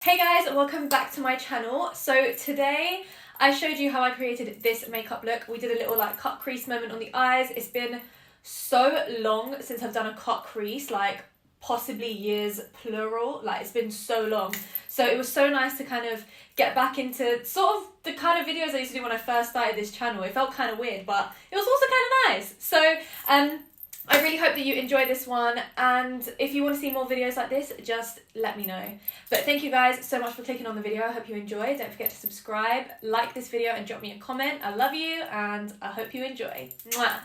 Hey guys, welcome back to my channel. So today I showed you how I created this makeup look. We did a little like cut crease moment on the eyes. It's been so long since I've done a cut crease, like possibly years plural, like it's been so long. So it was so nice to kind of get back into sort of the kind of videos I used to do when I first started this channel. It felt kind of weird, but it was also kind of nice. So I really hope that you enjoy this one, and if you want to see more videos like this, just let me know. But thank you guys so much for clicking on the video. I hope you enjoy. Don't forget to subscribe, like this video, and drop me a comment. I love you, and I hope you enjoy. Mwah!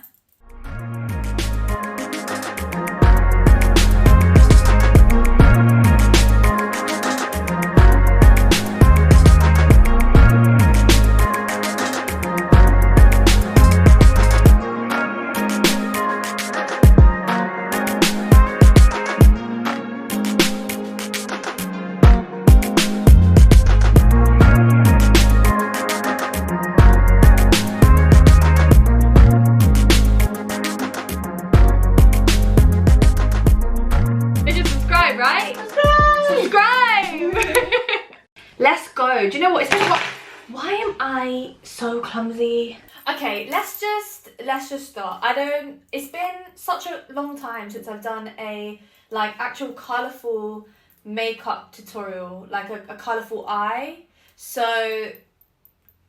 Right? Subscribe! Let's go. Do you know what? It's been hot. Why am I so clumsy? Okay, let's just start. It's been such a long time since I've done a like actual colourful makeup tutorial, like a colourful eye. So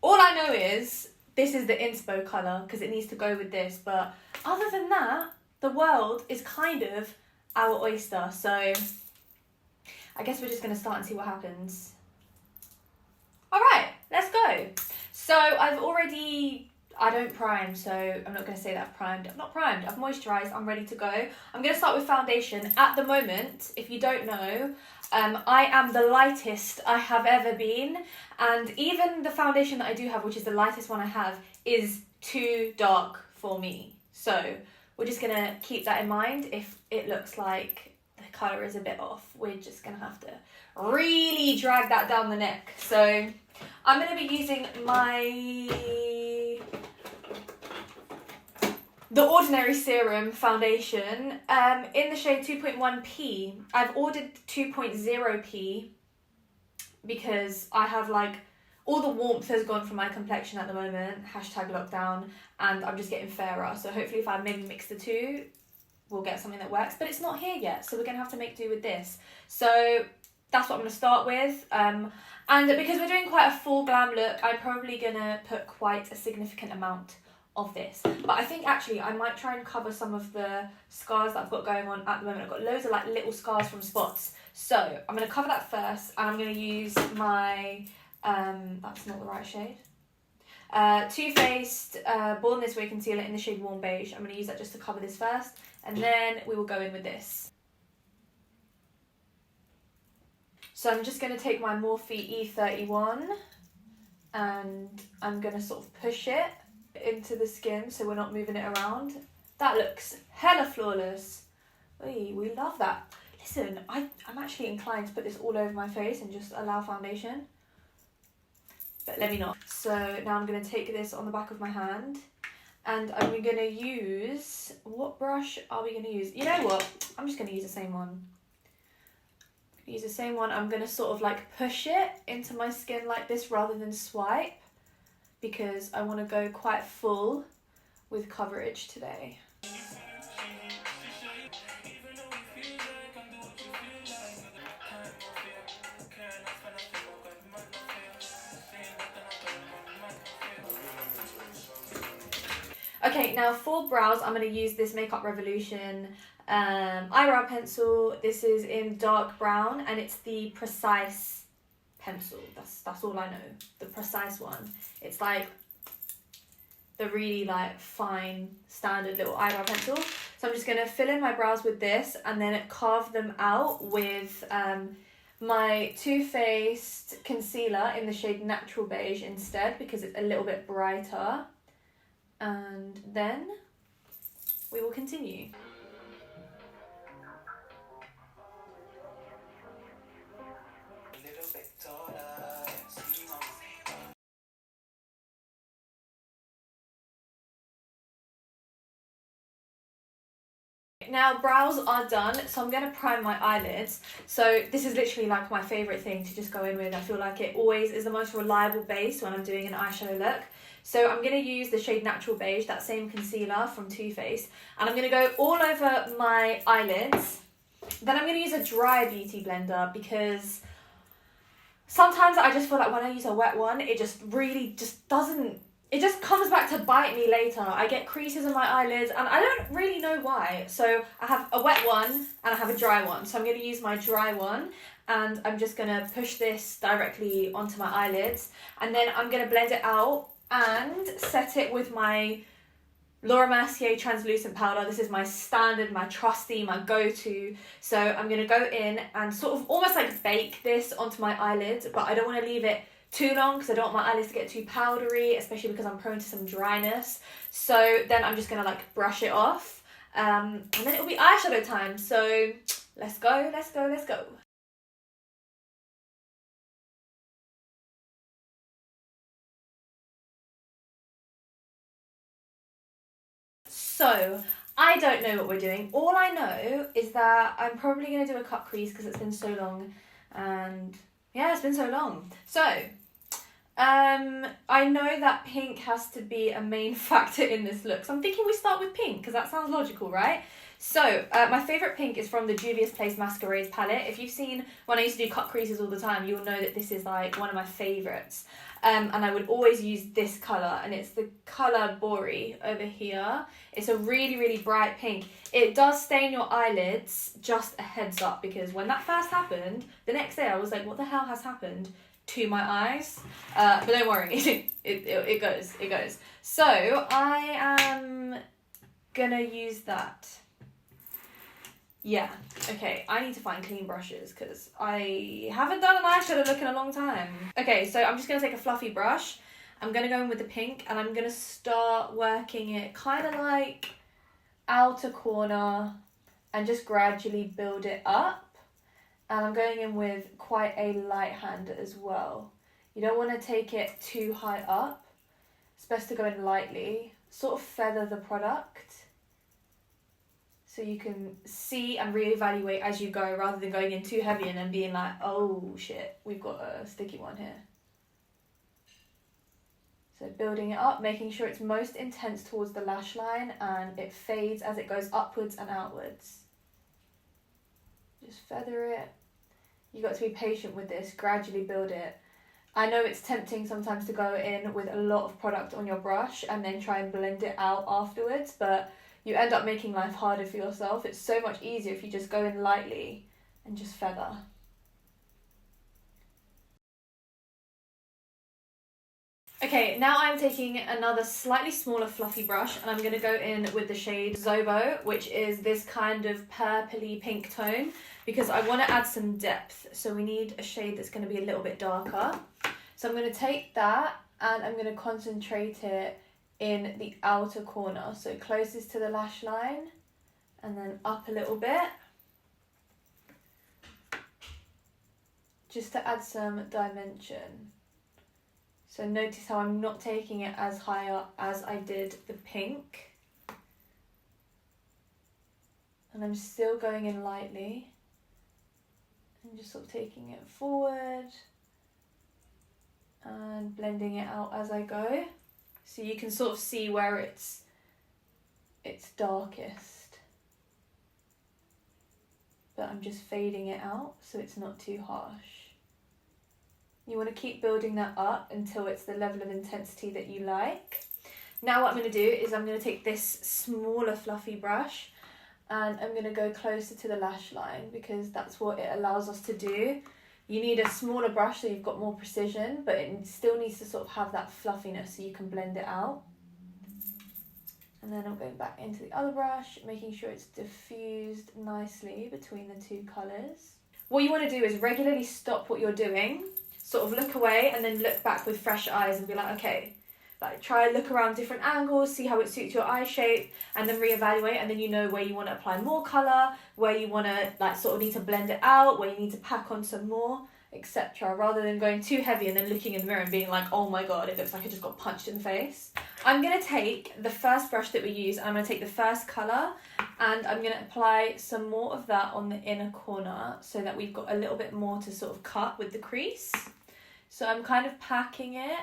all I know is this is the inspo colour because it needs to go with this, but other than that, the world is kind of our oyster. So I guess we're just going to start and see what happens. Alright, let's go. So I don't prime, so I'm not going to say that I've primed. I'm not primed, I've moisturised, I'm ready to go. I'm going to start with foundation. At the moment, if you don't know, I am the lightest I have ever been, and even the foundation that I do have, which is the lightest one I have, is too dark for me. So we're just going to keep that in mind. If it looks like the colour is a bit off, we're just going to have to really drag that down the neck. So I'm going to be using the Ordinary Serum foundation in the shade 2.1p. I've ordered 2.0p because I have like all the warmth has gone from my complexion at the moment, #lockdown, and I'm just getting fairer. So hopefully if I maybe mix the two, we'll get something that works. But it's not here yet, so we're going to have to make do with this. So that's what I'm going to start with. And because we're doing quite a full glam look, I'm probably going to put quite a significant amount of this. But I think actually I might try and cover some of the scars that I've got going on at the moment. I've got loads of like little scars from spots. So I'm going to cover that first, and I'm going to use my... that's not the right shade. TooFaced Born This Way concealer in the shade Warm Beige. I'm going to use that just to cover this first, and then we will go in with this. So I'm just going to take my Morphe E31 and I'm going to sort of push it into the skin so we're not moving it around. That looks hella flawless. Oy, we love that. Listen, I'm actually inclined to put this all over my face and just allow foundation. But let me not. So now I'm going to take this on the back of my hand, and I'm going to use... What brush are we going to use? You know what? I'm just going to use the same one. Use the same one. I'm going to sort of like push it into my skin like this rather than swipe, because I want to go quite full with coverage today. Okay, now for brows, I'm going to use this Makeup Revolution eyebrow pencil. This is in dark brown, and it's the Precise pencil. That's all I know. The Precise one. It's like the really like fine standard little eyebrow pencil. So I'm just going to fill in my brows with this, and then carve them out with my TooFaced concealer in the shade Natural Beige instead, because it's a little bit brighter. And then we will continue. Now brows are done, so I'm going to prime my eyelids. So this is literally like my favourite thing to just go in with. I feel like it always is the most reliable base when I'm doing an eyeshadow look. So I'm going to use the shade Natural Beige, that same concealer from TooFaced. And I'm going to go all over my eyelids. Then I'm going to use a dry beauty blender because sometimes I just feel like when I use a wet one, it just really just doesn't, it just comes back to bite me later. I get creases on my eyelids and I don't really know why. So I have a wet one and I have a dry one. So I'm going to use my dry one and I'm just going to push this directly onto my eyelids. And then I'm going to blend it out and set it with my Mercier Translucent powder. This is my standard, my trusty, my go-to. So I'm going to go in and sort of almost like bake this onto my eyelids, but I don't want to leave it too long because I don't want my eyelids to get too powdery, especially because I'm prone to some dryness. So then I'm just going to like brush it off and then it'll be eyeshadow time. So let's go, let's go, let's go. So, I don't know what we're doing. All I know is that I'm probably going to do a cut crease because it's been so long. And yeah, it's been so long. So, I know that pink has to be a main factor in this look. So I'm thinking we start with pink because that sounds logical, right? So, my favourite pink is from the Juvias Place Masquerade palette. If you've seen when I used to do cut creases all the time, you'll know that this is like one of my favourites. And I would always use this colour, and it's the colour Bori over here. It's a really, really bright pink. It does stain your eyelids, just a heads up, because when that first happened, the next day I was like, what the hell has happened to my eyes? But don't worry, it goes. So I am gonna use that. Yeah, okay, I need to find clean brushes because I haven't done an eyeshadow look in a long time. Okay, so I'm just going to take a fluffy brush. I'm going to go in with the pink and I'm going to start working it kind of like outer corner and just gradually build it up. And I'm going in with quite a light hand as well. You don't want to take it too high up. It's best to go in lightly, sort of feather the product. So you can see and reevaluate as you go rather than going in too heavy and then being like, oh shit, we've got a sticky one here. So building it up, making sure it's most intense towards the lash line and it fades as it goes upwards and outwards. Just feather it. You've got to be patient with this, gradually build it. I know it's tempting sometimes to go in with a lot of product on your brush and then try and blend it out afterwards, but you end up making life harder for yourself. It's so much easier if you just go in lightly and just feather. Okay, now I'm taking another slightly smaller fluffy brush and I'm going to go in with the shade Zobo, which is this kind of purpley pink tone, because I want to add some depth. So we need a shade that's going to be a little bit darker. So I'm going to take that and I'm going to concentrate it in the outer corner, so closest to the lash line and then up a little bit, just to add some dimension. So notice how I'm not taking it as high up as I did the pink, and I'm still going in lightly and just sort of taking it forward and blending it out as I go. So you can sort of see where it's darkest. But I'm just fading it out so it's not too harsh. You want to keep building that up until it's the level of intensity that you like. Now what I'm going to do is I'm going to take this smaller fluffy brush and I'm going to go closer to the lash line because that's what it allows us to do. You need a smaller brush so you've got more precision, but it still needs to sort of have that fluffiness so you can blend it out. And then I'm going back into the other brush, making sure it's diffused nicely between the two colours. What you want to do is regularly stop what you're doing, sort of look away and then look back with fresh eyes and be like, okay, like try look around different angles, see how it suits your eye shape, and then reevaluate, and then you know where you want to apply more colour, where you want to like sort of need to blend it out, where you need to pack on some more, etc. Rather than going too heavy and then looking in the mirror and being like, oh my god, it looks like I just got punched in the face. I'm going to take the first brush that we use and I'm going to take the first colour And I'm going to apply some more of that on the inner corner so that we've got a little bit more to sort of cut with the crease. So I'm kind of packing it.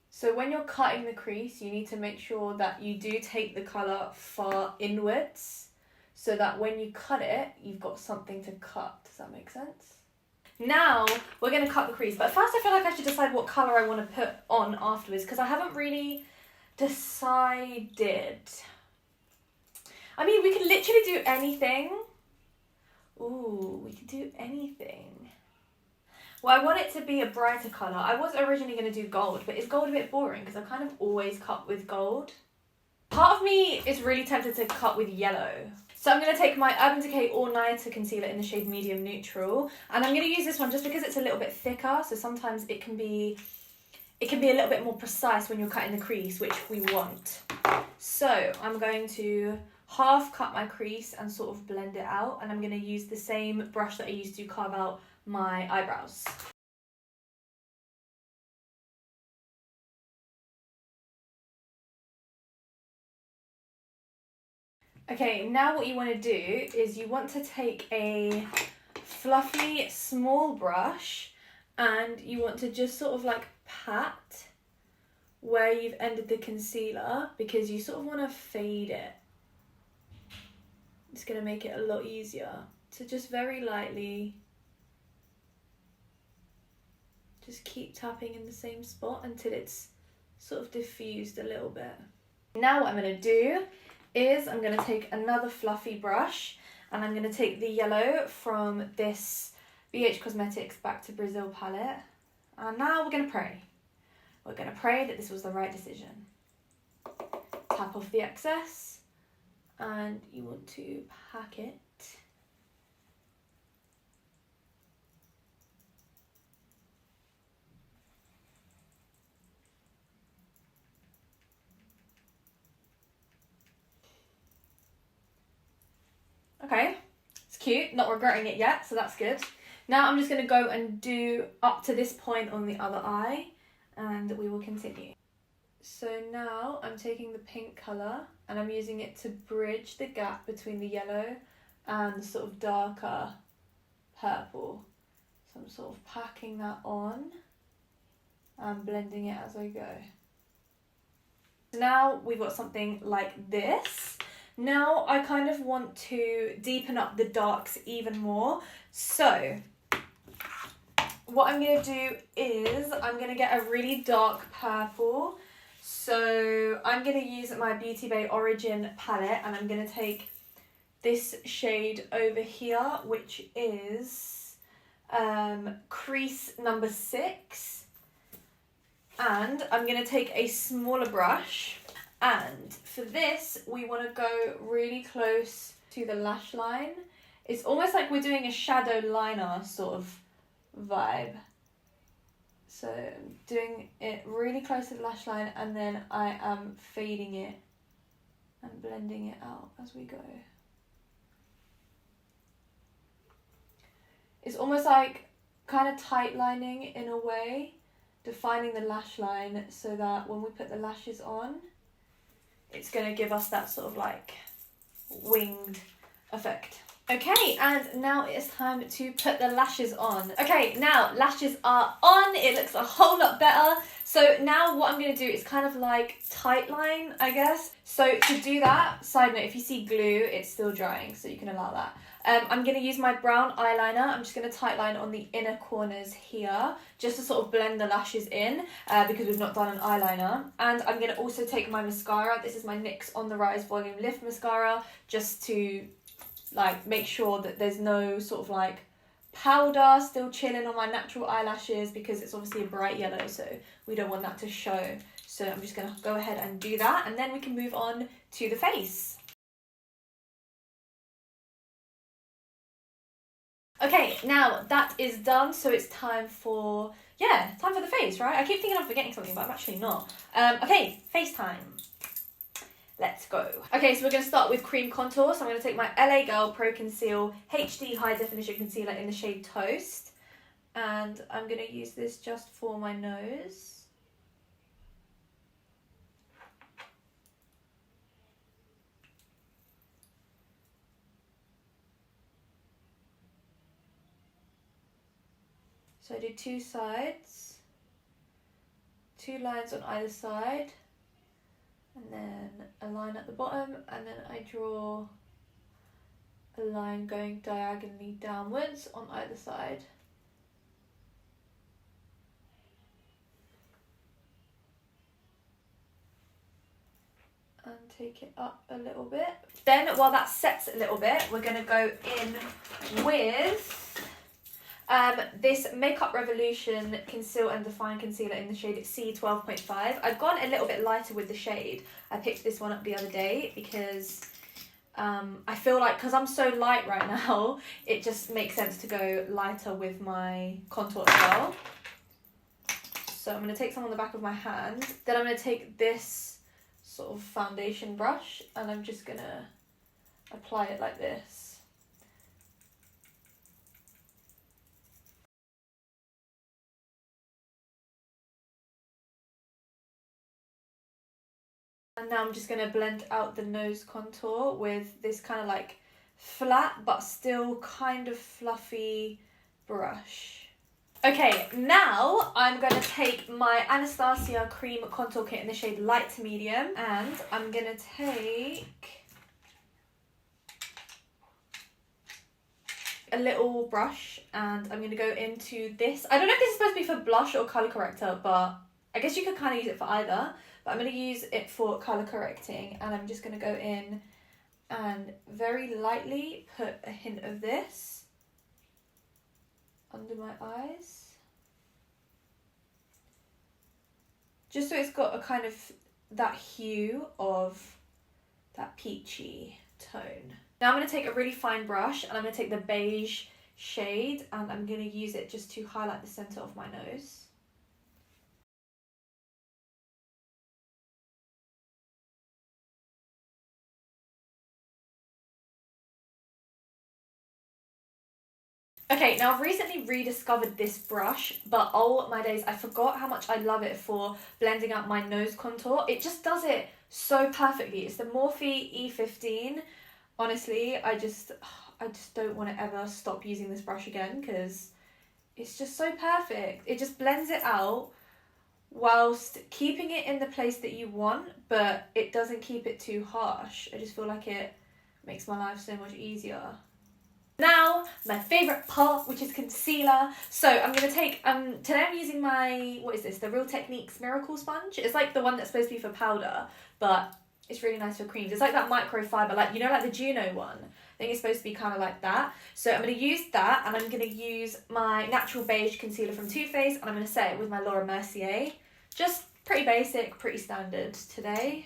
So when you're cutting the crease, you need to make sure that you do take the colour far inwards so that when you cut it, you've got something to cut. Does that make sense? Now we're going to cut the crease, but first I feel like I should decide what colour I want to put on afterwards because I haven't really decided. I mean, we could literally do anything. Ooh, we could do anything. Well, I want it to be a brighter colour. I was originally going to do gold, but is gold a bit boring? Because I kind of always cut with gold. Part of me is really tempted to cut with yellow. So I'm going to take my Urban Decay AllNighter concealer in the shade Medium Neutral. And I'm going to use this one just because it's a little bit thicker. So sometimes it can be a little bit more precise when you're cutting the crease, which we want. So I'm going to half cut my crease and sort of blend it out. And I'm going to use the same brush that I used to carve out my eyebrows. Okay, now what you want to do is you want to take a fluffy small brush and you want to just sort of like pat where you've ended the concealer because you sort of want to fade it. It's going to make it a lot easier. So just very lightly, just keep tapping in the same spot until it's sort of diffused a little bit. Now what I'm going to do is I'm going to take another fluffy brush and I'm going to take the yellow from this BH Cosmetics Back to Brazil palette. And now we're going to pray. We're going to pray that this was the right decision. Tap off the excess and you want to pack it. Okay, it's cute, not regretting it yet, so that's good. Now I'm just going to go and do up to this point on the other eye, and we will continue. So now I'm taking the pink colour, and I'm using it to bridge the gap between the yellow and the sort of darker purple. So I'm sort of packing that on and blending it as I go. Now we've got something like this. Now I kind of want to deepen up the darks even more. So what I'm going to do is I'm going to get a really dark purple. So I'm going to use my Beauty Bay Origin palette and I'm going to take this shade over here, which is Crease number 6. And I'm going to take a smaller brush. And for this, we want to go really close to the lash line. It's almost like we're doing a shadow liner sort of vibe. So I'm doing it really close to the lash line and then I am fading it and blending it out as we go. It's almost like kind of tight lining in a way, defining the lash line so that when we put the lashes on, it's going to give us that sort of like winged effect. Okay, and now it's time to put the lashes on. Okay, now lashes are on. It looks a whole lot better. So now what I'm going to do is kind of like tight line, I guess. So to do that, side note, if you see glue, it's still drying, so you can allow that. I'm going to use my brown eyeliner. I'm just going to tight line on the inner corners here, just to sort of blend the lashes in, because we've not done an eyeliner. And I'm going to also take my mascara. This is my NYX On The Rise Volume Lift Mascara, just to like make sure that there's no sort of like powder still chilling on my natural eyelashes, because it's obviously a bright yellow, so we don't want that to show. So I'm just going to go ahead and do that, and then we can move on to the face. Okay, now that is done, so it's time for the face, right? I keep thinking I'm forgetting something, but I'm actually not. Okay, face time. Let's go. Okay, so we're going to start with cream contour. So I'm going to take my LA Girl Pro Conceal HD High Definition Concealer in the shade Toast. And I'm going to use this just for my nose. So I do two sides, two lines on either side, and then a line at the bottom, and then I draw a line going diagonally downwards on either side. And take it up a little bit. Then while that sets a little bit, we're going to go in with this Makeup Revolution Conceal and Define Concealer in the shade C12.5. I've gone a little bit lighter with the shade. I picked this one up the other day because I feel like, because I'm so light right now, it just makes sense to go lighter with my contour as well. So I'm going to take some on the back of my hand. Then I'm going to take this sort of foundation brush and I'm just going to apply it like this. And now I'm just going to blend out the nose contour with this kind of like flat but still kind of fluffy brush. Okay, now I'm going to take my Anastasia Cream Contour Kit in the shade Light to Medium, and I'm going to take a little brush and I'm going to go into this. I don't know if this is supposed to be for blush or colour corrector, but I guess you could kind of use it for either. But I'm going to use it for colour correcting, and I'm just going to go in and very lightly put a hint of this under my eyes, just so it's got a kind of that hue of that peachy tone. Now I'm going to take a really fine brush and I'm going to take the beige shade and I'm going to use it just to highlight the centre of my nose. Okay, now I've recently rediscovered this brush, but oh my days, I forgot how much I love it for blending out my nose contour. It just does it so perfectly. It's the Morphe E15. Honestly, I just don't want to ever stop using this brush again because it's just so perfect. It just blends it out whilst keeping it in the place that you want, but it doesn't keep it too harsh. I just feel like it makes my life so much easier. Now, my favourite part, which is concealer. So I'm going to take, today I'm using my, what is this, the Real Techniques Miracle Sponge. It's like the one that's supposed to be for powder, but it's really nice for creams. It's like that microfiber, like, you know, like the Juno one. I think it's supposed to be kind of like that. So I'm going to use that, and I'm going to use my Natural Beige concealer from TooFaced, and I'm going to set it with my Laura Mercier. Just pretty basic, pretty standard today.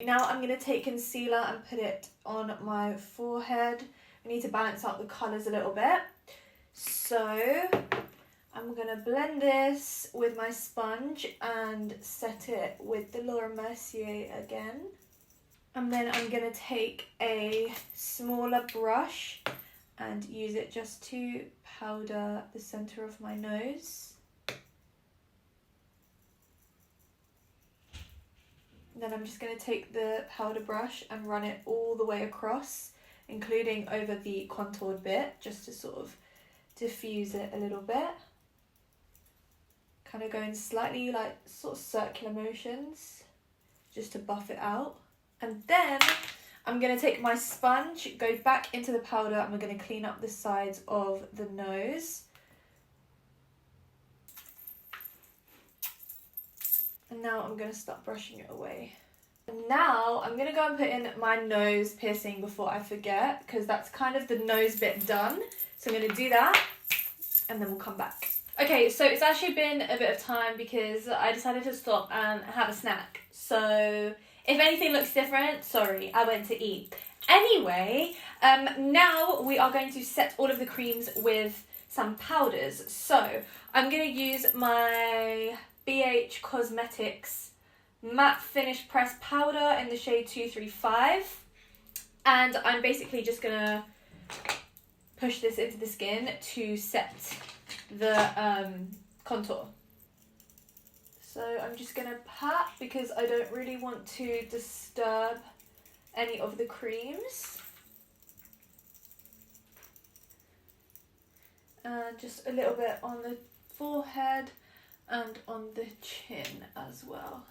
Now I'm going to take concealer and put it on my forehead. I need to balance out the colours a little bit. So I'm going to blend this with my sponge and set it with the Laura Mercier again. And then I'm going to take a smaller brush and use it just to powder the centre of my nose. Then I'm just going to take the powder brush and run it all the way across, including over the contoured bit, just to sort of diffuse it a little bit. Kind of going slightly like sort of circular motions, just to buff it out. And then I'm going to take my sponge, go back into the powder, and we're going to clean up the sides of the nose. And now I'm going to start brushing it away. And now I'm going to go and put in my nose piercing before I forget, because that's kind of the nose bit done. So I'm going to do that and then we'll come back. Okay, so it's actually been a bit of time because I decided to stop and have a snack. So if anything looks different, sorry, I went to eat. Anyway, now we are going to set all of the creams with some powders. So I'm going to use my Beige Cosmetics Matte Finish Pressed Powder in the shade 235. And I'm basically just going to push this into the skin to set the contour. So I'm just going to pat because I don't really want to disturb any of the creams. And just a little bit on the forehead and on the chin as well.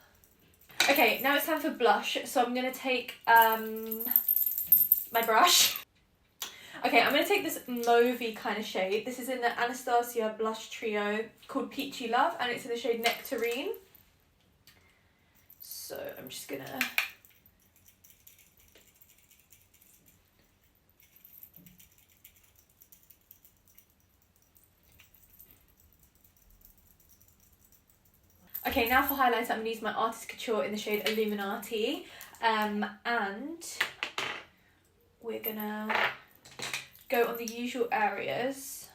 Okay, now it's time for blush. So I'm going to take my brush. Okay, I'm going to take this mauvey kind of shade. This is in the Anastasia blush trio called Peachy Love, and it's in the shade Nectarine. So I'm just going to... Okay, now for highlighter, I'm going to use my Artist Couture in the shade Illuminati. And we're going to go on the usual areas.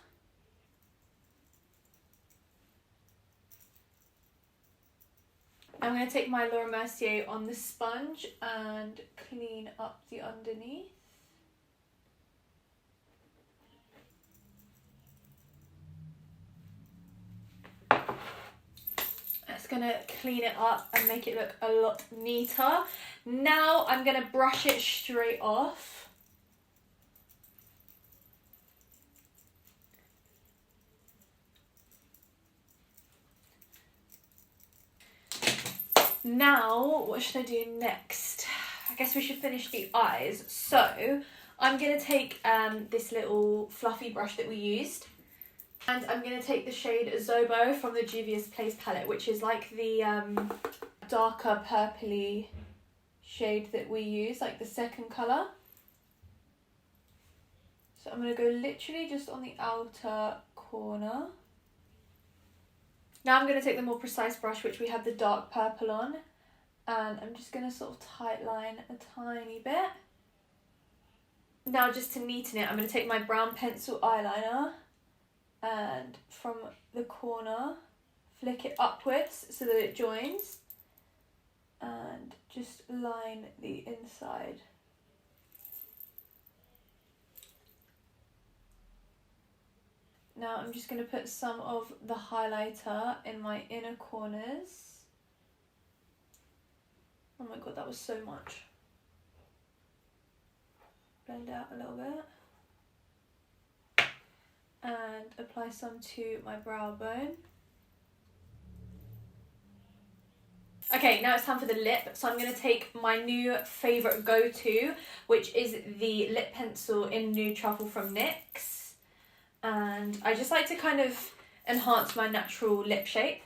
I'm going to take my Laura Mercier on the sponge and clean up the underneath. It's going to clean it up and make it look a lot neater. Now I'm going to brush it straight off. Now, what should I do next? I guess we should finish the eyes. So, I'm going to take this little fluffy brush that we used. And I'm going to take the shade Zobo from the Juvias Place palette, which is like the darker purpley shade that we use, like the second colour. So I'm going to go literally just on the outer corner. Now I'm going to take the more precise brush, which we had the dark purple on, and I'm just going to sort of tight line a tiny bit. Now just to neaten it, I'm going to take my brown pencil eyeliner and from the corner flick it upwards so that it joins and just line the inside. Now I'm just going to put some of the highlighter in my inner corners. Oh my god, that was so much. Blend out a little bit. And apply some to my brow bone. Okay, now it's time for the lip. So I'm going to take my new favourite go-to, which is the lip pencil in Nude Truffle from NYX. And I just like to kind of enhance my natural lip shape.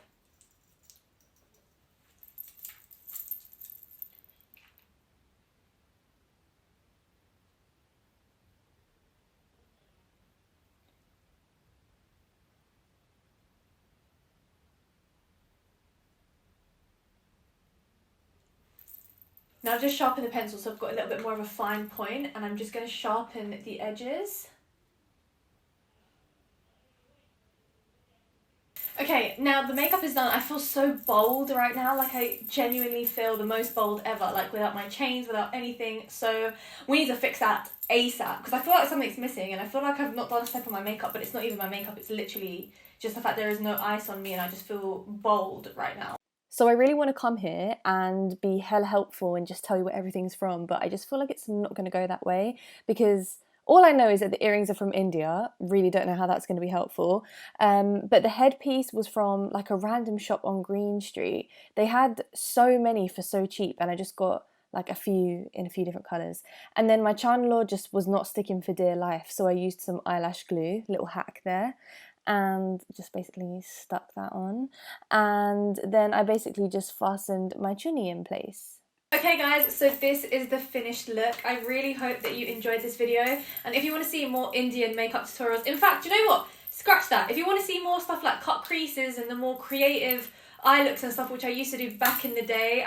Now I've just sharpened the pencil, so I've got a little bit more of a fine point, and I'm just going to sharpen the edges. Okay, now the makeup is done. I feel so bold right now, like I genuinely feel the most bold ever, like without my chains, without anything. So we need to fix that ASAP, because I feel like something's missing, and I feel like I've not done a step on my makeup, but it's not even my makeup, it's literally just the fact there is no ice on me, and I just feel bold right now. So I really want to come here and be hella helpful and just tell you where everything's from, but I just feel like it's not going to go that way, because all I know is that the earrings are from India. Really don't know how that's going to be helpful. But the headpiece was from like a random shop on Green Street. They had so many for so cheap, and I just got like a few in a few different colours. And then my chandelier just was not sticking for dear life, so I used some eyelash glue, little hack there, and just basically stuck that on. And then I basically just fastened my chunni in place. Okay guys, so this is the finished look. I really hope that you enjoyed this video, and if you want to see more Indian makeup tutorials, in fact, you know what? Scratch that. If you want to see more stuff like cut creases and the more creative eye looks and stuff, which I used to do back in the day,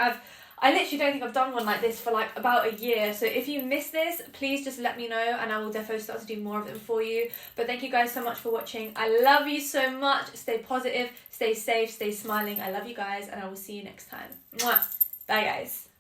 I literally don't think I've done one like this for like about a year. So if you missed this, please just let me know and I will definitely start to do more of them for you. But thank you guys so much for watching. I love you so much. Stay positive, stay safe, stay smiling. I love you guys and I will see you next time. Mwah. Bye guys.